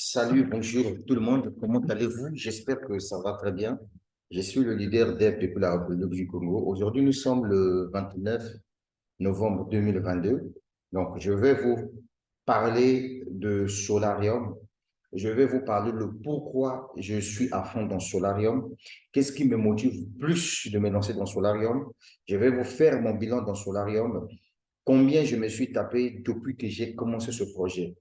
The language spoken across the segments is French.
Salut, bonjour tout le monde, comment allez-vous? J'espère que ça va très bien. Je suis le leader d'Aide depuis la République du Congo. Aujourd'hui, nous sommes le 29 novembre 2022. Donc, je vais vous parler de Solarium. Je vais vous parler de pourquoi je suis à fond dans Solarium. Qu'est-ce qui me motive plus de me lancer dans Solarium? Je vais vous faire mon bilan dans Solarium. Combien je me suis tapé depuis que j'ai commencé ce projet?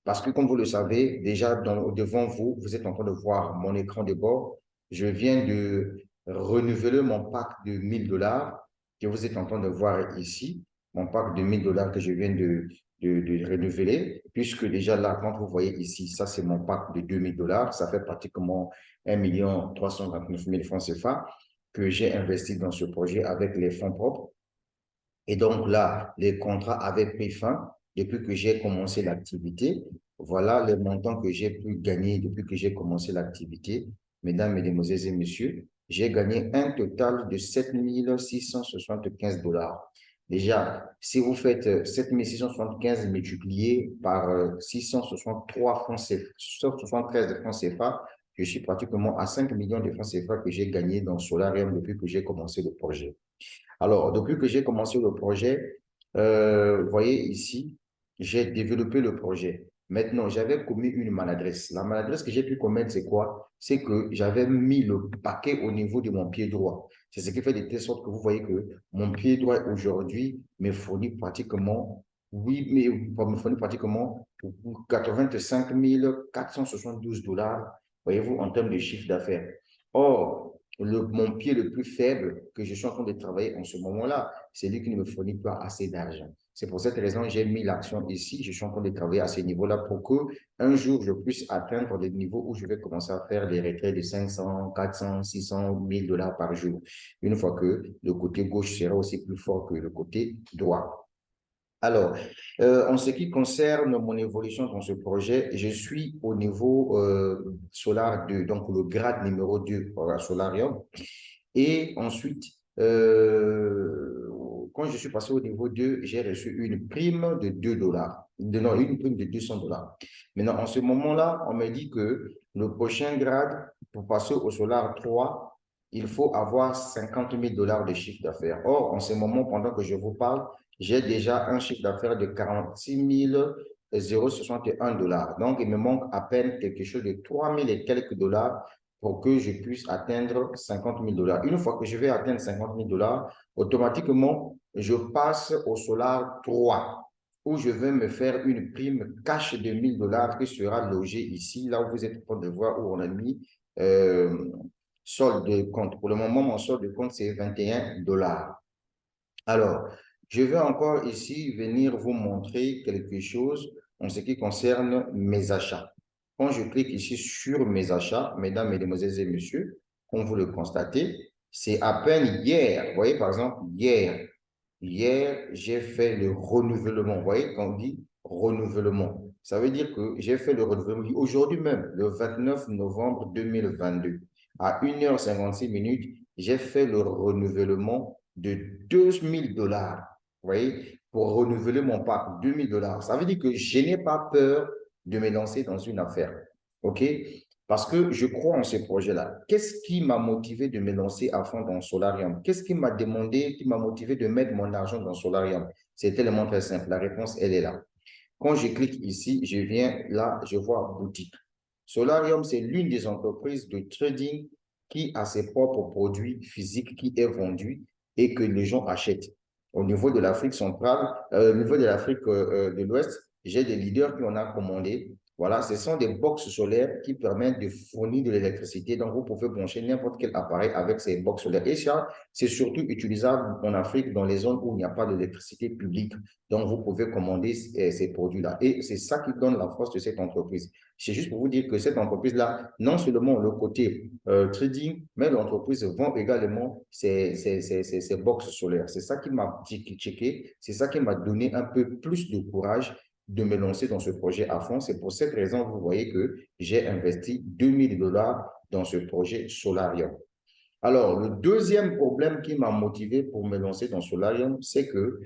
Parce que, comme vous le savez, déjà devant vous, vous êtes en train de voir mon écran de bord. Je viens de renouveler mon pack de 1000 $ que vous êtes en train de voir ici. Mon pack de 1000 $ que je viens de renouveler, puisque déjà là, quand vous voyez ici, ça c'est mon pack de 2000 $. Ça fait pratiquement 1 329 000 francs CFA que j'ai investi dans ce projet avec les fonds propres. Et donc là, les contrats avaient pris fin depuis que j'ai commencé l'activité. Voilà les montants que j'ai pu gagner depuis que j'ai commencé l'activité. Mesdames, Mesdemoiselles et Messieurs, j'ai gagné un total de 7 675 $. Déjà, si vous faites 7 675 multiplié par 663 francs CFA, 73 francs CFA, je suis pratiquement à 5 millions de francs CFA que j'ai gagné dans Solarium depuis que j'ai commencé le projet. Alors, depuis que j'ai commencé le projet, vous voyez ici, j'ai développé le projet. Maintenant, j'avais commis une maladresse. La maladresse que j'ai pu commettre, c'est quoi? C'est que j'avais mis le paquet au niveau de mon pied droit. C'est ce qui fait de telle sorte que vous voyez que mon pied droit aujourd'hui me fournit pratiquement, oui, mais me fournit pratiquement 85 472 $, voyez-vous, en termes de chiffre d'affaires. Or, mon pied le plus faible que je suis en train de travailler en ce moment-là, c'est lui qui ne me fournit pas assez d'argent. C'est pour cette raison que j'ai mis l'action ici. Je suis en train de travailler à ce niveau-là pour que un jour je puisse atteindre des niveaux où je vais commencer à faire des retraits de 500, 400, 600, 1000 $ par jour. Une fois que le côté gauche sera aussi plus fort que le côté droit. Alors, en ce qui concerne mon évolution dans ce projet, je suis au niveau Solar 2, donc le grade numéro 2 pour la Solarium. Et ensuite, quand je suis passé au niveau 2, j'ai reçu une prime de 2 $. Non, une prime de 200 $. Maintenant, en ce moment-là, on me dit que le prochain grade, pour passer au Solar 3, il faut avoir 50 000 $ de chiffre d'affaires. Or, en ce moment, pendant que je vous parle, j'ai déjà un chiffre d'affaires de 46 061 $. Donc, il me manque à peine quelque chose de 3 000 et quelques dollars pour que je puisse atteindre 50 000 $. Une fois que je vais atteindre 50 000 $, automatiquement, je passe au Solar 3 où je vais me faire une prime cash de 1000 $ qui sera logée ici, là où vous êtes en train de voir où on a mis solde de compte. Pour le moment, mon solde de compte, c'est 21 $. Alors, je vais encore ici venir vous montrer quelque chose en ce qui concerne mes achats. Quand je clique ici sur mes achats, mesdames, mesdemoiselles et messieurs, comme vous le constatez, c'est à peine hier, vous voyez par exemple, hier, j'ai fait le renouvellement. Vous voyez quand on dit renouvellement, ça veut dire que j'ai fait le renouvellement aujourd'hui même, le 29 novembre 2022, à 1h56 minutes, j'ai fait le renouvellement de 2000 $. Vous voyez, pour renouveler mon pack, 2000 $. Ça veut dire que je n'ai pas peur de me lancer dans une affaire. OK? Parce que je crois en ce projet-là. Qu'est-ce qui m'a motivé de me lancer à fond dans Solarium? Qu'est-ce qui m'a demandé, qui m'a motivé de mettre mon argent dans Solarium? C'est tellement très simple. La réponse, elle est là. Quand je clique ici, je viens là, je vois boutique. Solarium, c'est l'une des entreprises de trading qui a ses propres produits physiques qui est vendu et que les gens achètent. Au niveau de l'Afrique centrale, au niveau de l'Afrique de l'Ouest, j'ai des leaders qui en ont commandé. Voilà, ce sont des box solaires qui permettent de fournir de l'électricité. Donc, vous pouvez brancher n'importe quel appareil avec ces box solaires. Et ça, c'est surtout utilisable en Afrique, dans les zones où il n'y a pas d'électricité publique. Donc, vous pouvez commander ces produits-là. Et c'est ça qui donne la force de cette entreprise. C'est juste pour vous dire que cette entreprise-là, non seulement le côté trading, mais l'entreprise vend également ses box solaires. C'est ça qui m'a checké, c'est ça qui m'a donné un peu plus de courage de me lancer dans ce projet à fond. C'est pour cette raison que vous voyez que j'ai investi 2000 $ dans ce projet Solarium. Alors, le deuxième problème qui m'a motivé pour me lancer dans Solarium, c'est que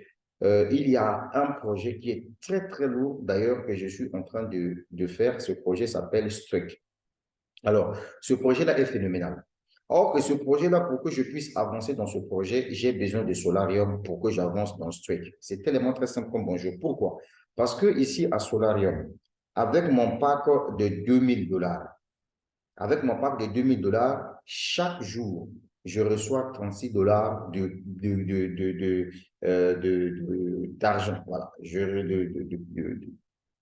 il y a un projet qui est très, très lourd, d'ailleurs, que je suis en train de faire. Ce projet s'appelle Struck. Alors, ce projet-là est phénoménal. Or, que ce projet-là, pour que je puisse avancer dans ce projet, j'ai besoin de Solarium pour que j'avance dans Struck. C'est tellement très simple comme bonjour. Pourquoi? Parce que ici, à Solarium, avec mon pack de 2000 $, avec mon pack de 2000 $, chaque jour, je reçois 36 $ d'argent. Voilà,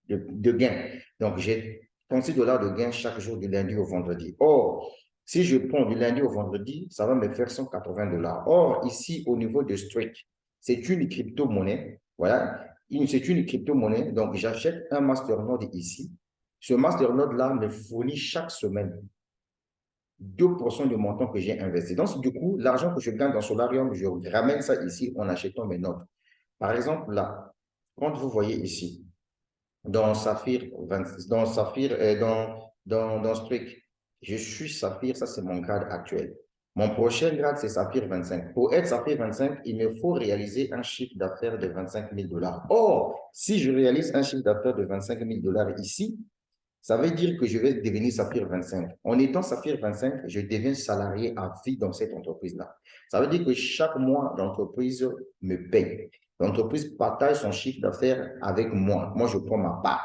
de gain. Donc, j'ai 36 $ de gain chaque jour du lundi au vendredi. Or, si je prends du lundi au vendredi, ça va me faire 180 $. Or, ici, au niveau de Streak, c'est une crypto-monnaie. Voilà, c'est une crypto-monnaie. Donc, j'achète un masternode ici. Ce masternode-là me fournit chaque semaine 2% du montant que j'ai investi. Donc, du coup, l'argent que je gagne dans Solarium, je ramène ça ici en achetant mes notes. Par exemple, là, quand vous voyez ici, dans Saphir, dans Saphir, dans Streak, je suis Saphir, ça c'est mon grade actuel. Mon prochain grade, c'est Saphir 25. Pour être Saphir 25, il me faut réaliser un chiffre d'affaires de 25 000 $. Or, si je réalise un chiffre d'affaires de 25 000 $ ici, ça veut dire que je vais devenir Saphir 25. En étant Saphir 25, je deviens salarié à vie dans cette entreprise-là. Ça veut dire que chaque mois, l'entreprise me paye. L'entreprise partage son chiffre d'affaires avec moi. Moi, je prends ma part.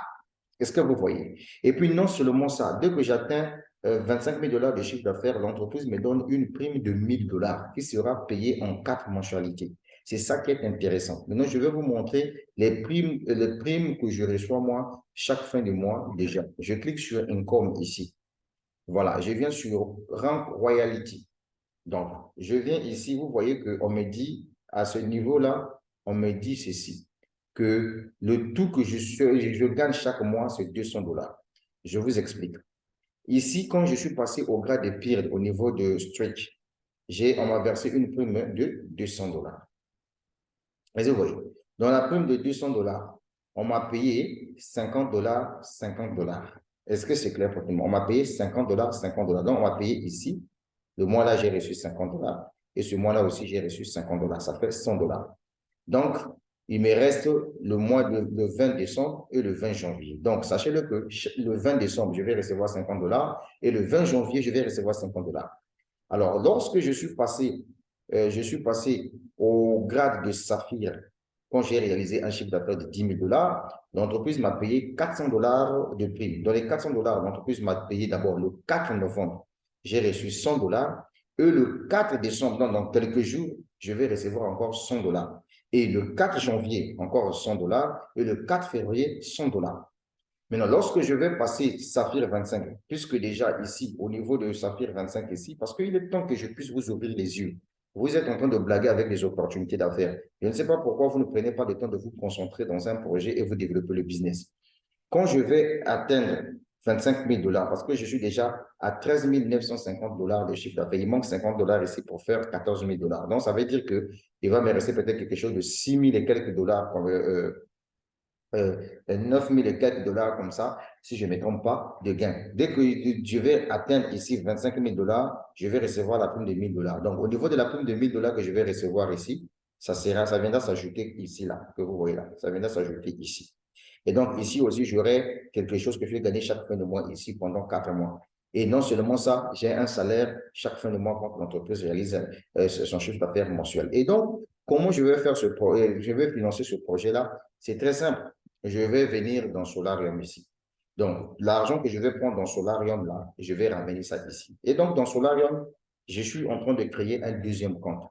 Est-ce que vous voyez? Et puis, non seulement ça, dès que j'atteins 25 000 $ de chiffre d'affaires, l'entreprise me donne une prime de 1000 $ qui sera payée en 4 mensualités. C'est ça qui est intéressant. Maintenant, je vais vous montrer les primes que je reçois moi chaque fin de mois déjà. Je clique sur Income ici. Voilà, je viens sur Rank Royalty. Donc, je viens ici, vous voyez qu'on me dit, à ce niveau-là, on me dit ceci, que le tout que je gagne chaque mois, c'est 200 $. Je vous explique. Ici, quand je suis passé au grade de pire au niveau de Stretch, on m'a versé une prime de 200 $. Mais vous voyez, dans la prime de 200 $, on m'a payé 50 $, 50 $. Est-ce que c'est clair pour tout le monde? On m'a payé 50 $, 50 $. Donc, on m'a payé ici. Le mois-là, j'ai reçu 50 $. Et ce mois-là aussi, j'ai reçu 50 $. Ça fait 100 $. Donc, il me reste le 20 décembre et le 20 janvier. Donc, sachez-le que le 20 décembre, je vais recevoir 50 $ et le 20 janvier, je vais recevoir 50 $. Alors, lorsque je suis passé au grade de Saphir, quand j'ai réalisé un chiffre d'affaires de 10 000 $, l'entreprise m'a payé 400 $ de prime. Dans les 400 $, l'entreprise m'a payé d'abord le 4 novembre. J'ai reçu 100 $ et le 4 décembre, dans quelques jours, je vais recevoir encore 100 $. Et le 4 janvier, encore 100 $ et le 4 février, 100 $. Maintenant, lorsque je vais passer Saphir 25, puisque déjà ici, au niveau de Saphir 25 ici, parce qu'il est temps que je puisse vous ouvrir les yeux. Vous êtes en train de blaguer avec des opportunités d'affaires. Je ne sais pas pourquoi vous ne prenez pas le temps de vous concentrer dans un projet et vous développer le business. Quand je vais atteindre 25 000 $, parce que je suis déjà à 13 950 $ de chiffre d'affaires, il manque 50 $ ici pour faire 14 000 $. Donc, ça veut dire qu'il va me rester peut-être quelque chose de 6 000 et quelques dollars 9 000 et quelques dollars comme ça, si je ne me trompe pas, de gain. Dès que je vais atteindre ici 25 000 $, je vais recevoir la prime de 1 000 $. Donc, au niveau de la prime de 1 000 $ que je vais recevoir ici, ça viendra s'ajouter ici, là, que vous voyez là. Ça viendra s'ajouter ici. Et donc, ici aussi, j'aurai quelque chose que je vais gagner chaque fin de mois ici pendant 4 mois. Et non seulement ça, j'ai un salaire chaque fin de mois quand l'entreprise réalise son chiffre d'affaires mensuel. Et donc, comment je vais faire je vais financer ce projet-là? C'est très simple. Je vais venir dans Solarium ici. Donc, l'argent que je vais prendre dans Solarium là, je vais ramener ça ici. Et donc, dans Solarium, je suis en train de créer un deuxième compte.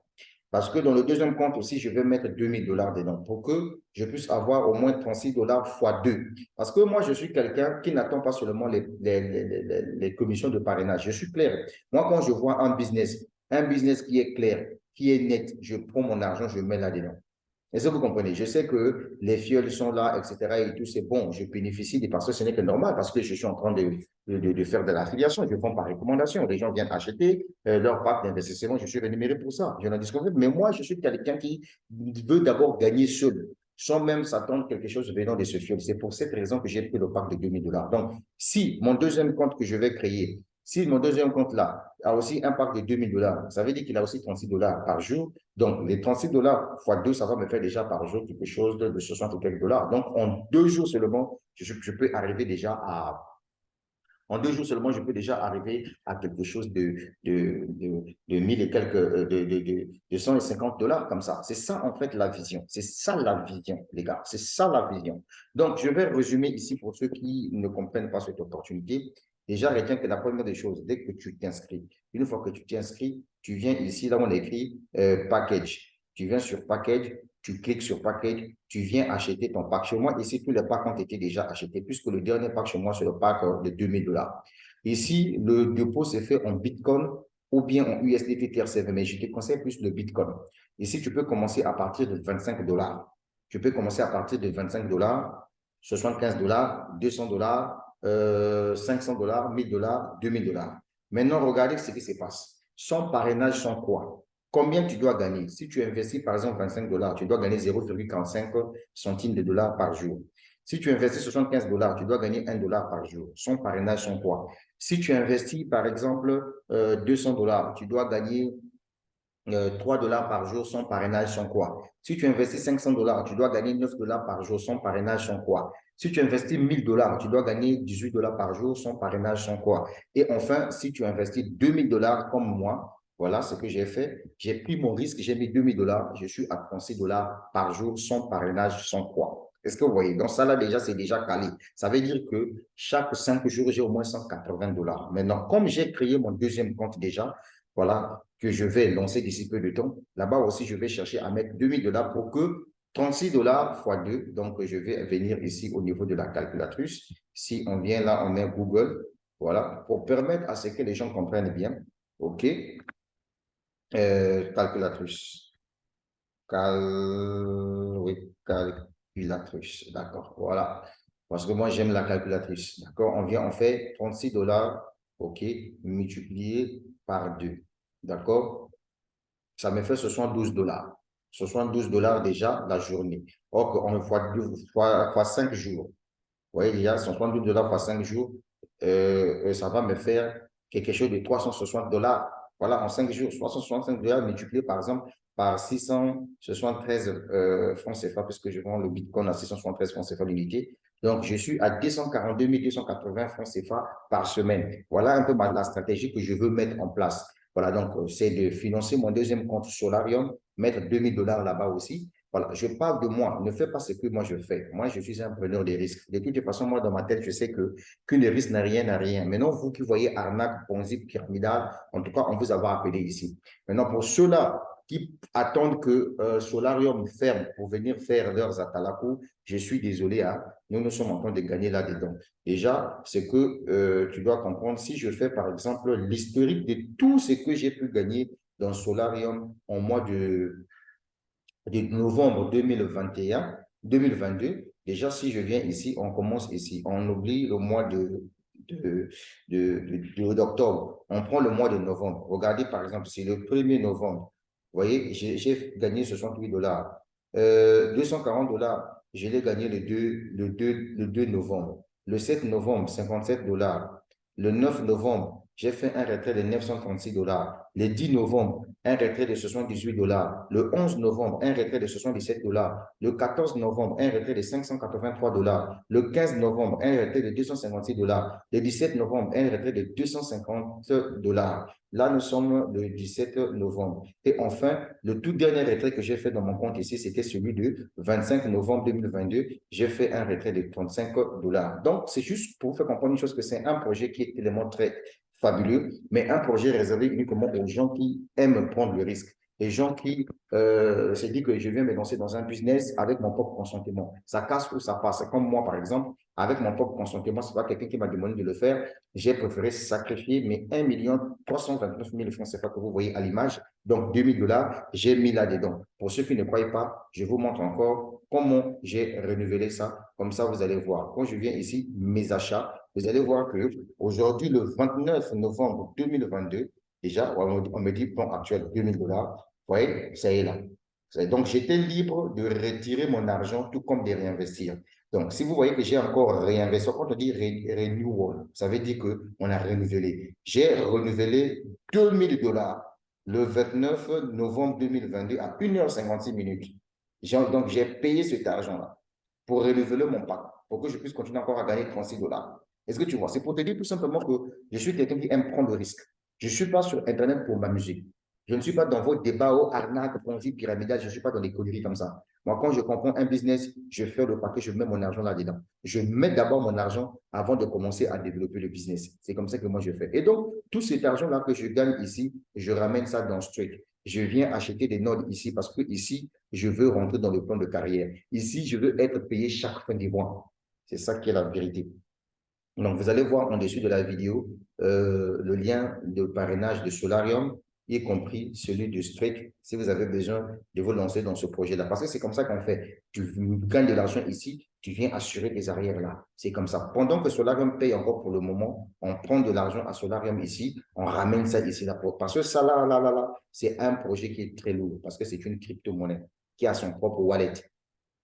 Parce que dans le deuxième compte aussi, je vais mettre 2 000 $ dedans pour que je puisse avoir au moins 36 $ fois 2. Parce que moi, je suis quelqu'un qui n'attend pas seulement les commissions de parrainage. Je suis clair. Moi, quand je vois un business qui est clair, qui est net, je prends mon argent, je mets là-dedans. Est-ce que vous comprenez? Je sais que les fioles sont là, etc. et tout, c'est bon. Je bénéficie des parce que ce n'est que normal parce que je suis en train de faire de l'affiliation. Je vends par recommandation. Les gens viennent acheter leur part d'investissement. Je suis rémunéré pour ça. Je n'en discute pas. Mais moi, je suis quelqu'un qui veut d'abord gagner seul, sans même s'attendre quelque chose venant de ce fiole. C'est pour cette raison que j'ai pris le pack de 2 000 $. Donc, si mon deuxième compte que je vais créer, Si mon deuxième compte là a aussi un pack de 2000 dollars, ça veut dire qu'il a aussi 36 dollars par jour. Donc, les 36 dollars fois 2, ça va me faire déjà par jour quelque chose de 60 ou quelques dollars. Donc, en 2 jours seulement, je peux arriver déjà à en 2 jours seulement, je peux déjà arriver à quelque chose de 1000 et quelques, de 150 dollars comme ça. C'est ça, en fait, la vision. C'est ça, la vision, les gars. C'est ça, la vision. Donc, je vais résumer ici pour ceux qui ne comprennent pas cette opportunité. Déjà, retiens que la première des choses, dès que tu t'inscris, une fois que tu t'inscris, tu viens ici, là, on écrit package. Tu viens sur package, tu cliques sur package, tu viens acheter ton pack. Chez moi, ici, tous les packs ont été déjà achetés, puisque le dernier pack chez moi, c'est le pack de 2000 dollars. Ici, le dépôt s'est fait en Bitcoin ou bien en USDT TRC20, mais je te conseille plus le Bitcoin. Ici, tu peux commencer à partir de 25 dollars. Tu peux commencer à partir de 25 dollars, 75 dollars, 200 dollars, 500 dollars, 1000 dollars, 2000 dollars. Maintenant, regardez ce qui se passe. Son parrainage sont quoi? Combien tu dois gagner? Si tu investis par exemple 25 dollars, tu dois gagner 0,45 centimes de dollars par jour. Si tu investis 75 dollars, tu dois gagner 1 dollar par jour. Son parrainage sont quoi? Si tu investis par exemple 200 dollars, tu dois gagner 3 dollars par jour. Son parrainage sont quoi? Si tu investis 500 dollars, tu dois gagner 9 dollars par jour. Son parrainage sont quoi? Si tu investis 1000 dollars, tu dois gagner 18 dollars par jour. Son parrainage sont quoi? Et enfin, si tu investis 2000 dollars comme moi, voilà ce que j'ai fait. J'ai pris mon risque, j'ai mis 2000 dollars, je suis à 36 dollars par jour. Son parrainage sont quoi? Est-ce que vous voyez? Donc, ça là, déjà, c'est déjà calé. Ça veut dire que chaque 5 jours, j'ai au moins 180 dollars. Maintenant, comme j'ai créé mon deuxième compte déjà, voilà, que je vais lancer d'ici peu de temps. Là-bas aussi, je vais chercher à mettre 2000 dollars pour que 36 dollars fois 2. Donc, je vais venir ici au niveau de la calculatrice. Si on vient là, on met Google. Voilà, pour permettre à ce que les gens comprennent bien. OK. Calculatrice. Oui, calculatrice. D'accord. Voilà. Parce que moi, j'aime la calculatrice. D'accord. On vient, on fait 36 dollars. OK. Multiplié par 2. D'accord. Ça me fait 72 dollars. 72 dollars déjà la journée. Or, on fois 5 jours. Vous voyez déjà, 72 dollars fois 5 jours, ça va me faire quelque chose de 360 dollars. Voilà, en 5 jours, 365 dollars multiplié par exemple par 673 francs CFA, puisque je vends le Bitcoin à 673 francs CFA l'unité. Donc, je suis à 242 280 francs CFA par semaine. Voilà un peu la stratégie que je veux mettre en place. Voilà, donc c'est de financer mon deuxième compte Solarium, mettre 2000 dollars là-bas aussi. Voilà, je parle de moi. Ne fais pas ce que moi je fais. Moi, je suis un preneur de risques. De toute façon, moi, dans ma tête, je sais qu'une de risque n'a rien n'a rien. Maintenant, vous qui voyez arnaque, ponzi, pyramidal, en tout cas, on vous a appelé ici. Maintenant, pour ceux-là qui attendent que Solarium ferme pour venir faire leurs atalakou, je suis désolé, hein, nous sommes en train de gagner là-dedans. Déjà, c'est que tu dois comprendre, si je fais par exemple l'historique de tout ce que j'ai pu gagner dans Solarium en mois de novembre 2021, 2022, déjà si je viens ici, on commence ici, on oublie le mois d'octobre, on prend le mois de novembre. Regardez par exemple, c'est le 1er novembre, vous voyez, j'ai gagné 68 dollars. 240 dollars, je l'ai gagné le 2 novembre. Le 7 novembre, 57 dollars. Le 9 novembre, j'ai fait un retrait de 936 dollars. Le 10 novembre, un retrait de 78 dollars. Le 11 novembre, un retrait de 77 dollars. Le 14 novembre, un retrait de 583 dollars. Le 15 novembre, un retrait de 256 dollars. Le 17 novembre, un retrait de 250 dollars. Là, nous sommes le 17 novembre. Et enfin, le tout dernier retrait que j'ai fait dans mon compte ici, c'était celui de 25 novembre 2022. J'ai fait un retrait de 35 dollars. Donc, c'est juste pour vous faire comprendre une chose que c'est un projet qui est tellement très fabuleux, mais un projet réservé uniquement aux gens qui aiment prendre le risque. Les gens qui se disent que je viens me lancer dans un business avec mon propre consentement. Ça casse ou ça passe. Comme moi, par exemple, avec mon propre consentement, ce n'est pas quelqu'un qui m'a demandé de le faire. J'ai préféré sacrifier mes 1 329 000 francs CFA que vous voyez à l'image. Donc, 2000 dollars, j'ai mis là-dedans. Pour ceux qui ne croient pas, je vous montre encore comment j'ai renouvelé ça. Comme ça, vous allez voir. Quand je viens ici, mes achats, vous allez voir que aujourd'hui, le 29 novembre 2022, déjà, on me dit, bon, actuel, 2000 dollars. Vous voyez, ça y est là. Donc, j'étais libre de retirer mon argent, tout comme de réinvestir. Donc, si vous voyez que j'ai encore réinvesti, quand on dit renewal, ça veut dire qu'on a renouvelé. J'ai renouvelé 2 000 $ le 29 novembre 2022 à 1h56. Donc, j'ai payé cet argent-là pour renouveler mon pack, pour que je puisse continuer encore à gagner 36 $. Est-ce que tu vois? C'est pour te dire tout simplement que je suis quelqu'un qui aime prendre le risque. Je ne suis pas sur Internet pour m'amuser. Je ne suis pas dans vos débats, aux arnaques, ponzi, pyramidales. Je ne suis pas dans des conneries comme ça. Moi, quand je comprends un business, je fais le paquet, je mets mon argent là-dedans. Je mets d'abord mon argent avant de commencer à développer le business. C'est comme ça que moi, je fais. Et donc, tout cet argent-là que je gagne ici, je ramène ça dans Straight. Je viens acheter des nodes ici parce que ici, je veux rentrer dans le plan de carrière. Ici, je veux être payé chaque fin du mois. C'est ça qui est la vérité. Donc, vous allez voir en dessus de la vidéo le lien de parrainage de Solarium, y compris celui de Strike, si vous avez besoin de vous lancer dans ce projet-là. Parce que c'est comme ça qu'on fait. Tu gagnes de l'argent ici, tu viens assurer tes arrières là. C'est comme ça. Pendant que Solarium paye encore pour le moment, on prend de l'argent à Solarium ici, on ramène ça ici là. Parce que ça là, c'est un projet qui est très lourd parce que c'est une crypto-monnaie qui a son propre wallet.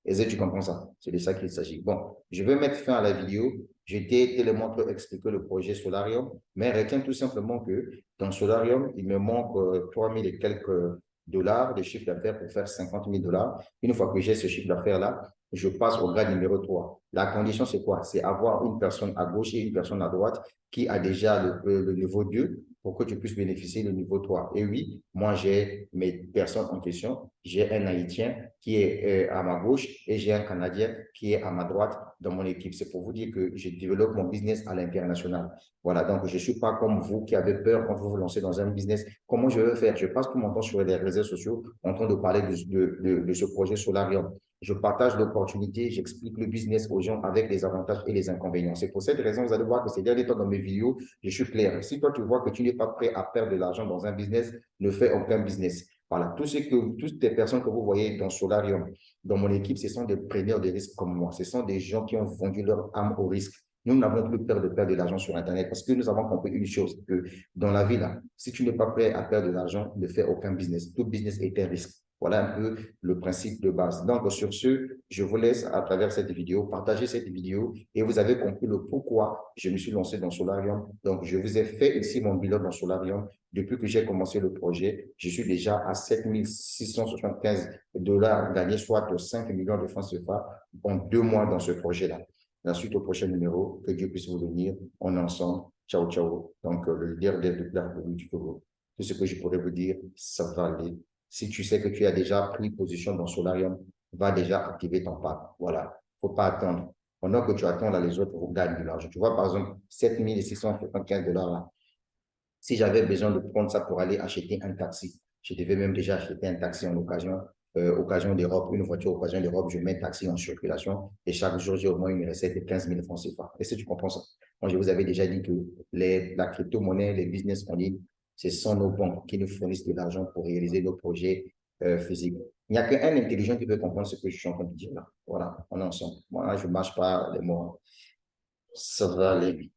Est-ce que tu comprends ça? C'est de ça qu'il s'agit. Bon, je vais mettre fin à la vidéo. Je t'ai tellement expliqué le projet Solarium, mais retiens tout simplement que dans Solarium, il me manque 3 000 et quelques dollars de chiffre d'affaires pour faire 50 000 $. Une fois que j'ai ce chiffre d'affaires-là, je passe au grade numéro 3. La condition, c'est quoi? C'est avoir une personne à gauche et une personne à droite qui a déjà le niveau 2 pour que tu puisses bénéficier du niveau 3. Et oui, moi, j'ai mes personnes en question. J'ai un Haïtien qui est à ma gauche et j'ai un Canadien qui est à ma droite dans mon équipe. C'est pour vous dire que je développe mon business à l'international. Voilà, donc je ne suis pas comme vous qui avez peur quand vous vous lancez dans un business. Comment je vais faire? Je passe tout mon temps sur les réseaux sociaux en train de parler de ce projet Solarium. Je partage l'opportunité, j'explique le business aux gens avec les avantages et les inconvénients. C'est pour cette raison, vous allez voir que ces derniers temps dans mes vidéos, je suis clair. Si toi, tu vois que tu n'es pas prêt à perdre de l'argent dans un business, ne fais aucun business. Voilà, toutes les personnes que vous voyez dans Solarium, dans mon équipe, ce sont des preneurs de risques comme moi. Ce sont des gens qui ont vendu leur âme au risque. Nous n'avons plus peur de perdre de l'argent sur Internet parce que nous avons compris une chose, que dans la vie, là, si tu n'es pas prêt à perdre de l'argent, ne fais aucun business. Tout business est un risque. Voilà un peu le principe de base. Donc, sur ce, je vous laisse à travers cette vidéo, partager cette vidéo et vous avez compris le pourquoi je me suis lancé dans Solarium. Donc, je vous ai fait ici mon bilan dans Solarium. Depuis que j'ai commencé le projet, je suis déjà à 7 675 $ gagnés, soit de 5 millions de francs CFA en 2 mois dans ce projet-là. Ensuite, au prochain numéro, que Dieu puisse vous bénir. On est ensemble. Ciao, ciao. Donc, le leader de la République du Togo. Tout ce que je pourrais vous dire, ça va aller. Si tu sais que tu as déjà pris position dans Solarium, va déjà activer ton pack. Voilà. Il ne faut pas attendre. Pendant que tu attends, là, les autres gagnent de l'argent. Tu vois, par exemple, 7 675 $ là. Si j'avais besoin de prendre ça pour aller acheter un taxi, je devais même déjà acheter un taxi en occasion d'Europe, une voiture occasion d'Europe, je mets un taxi en circulation et chaque jour, j'ai au moins une recette de 15 000 francs CFA. Est-ce que tu comprends ça? Moi, je vous avais déjà dit que la crypto-monnaie, les business en ligne, ce sont nos banques qui nous fournissent de l'argent pour réaliser nos projets physiques. Il n'y a qu'un intelligent qui peut comprendre ce que je suis en train de dire là. Voilà, on est ensemble. Moi, je ne marche pas les mots. Ça va aller.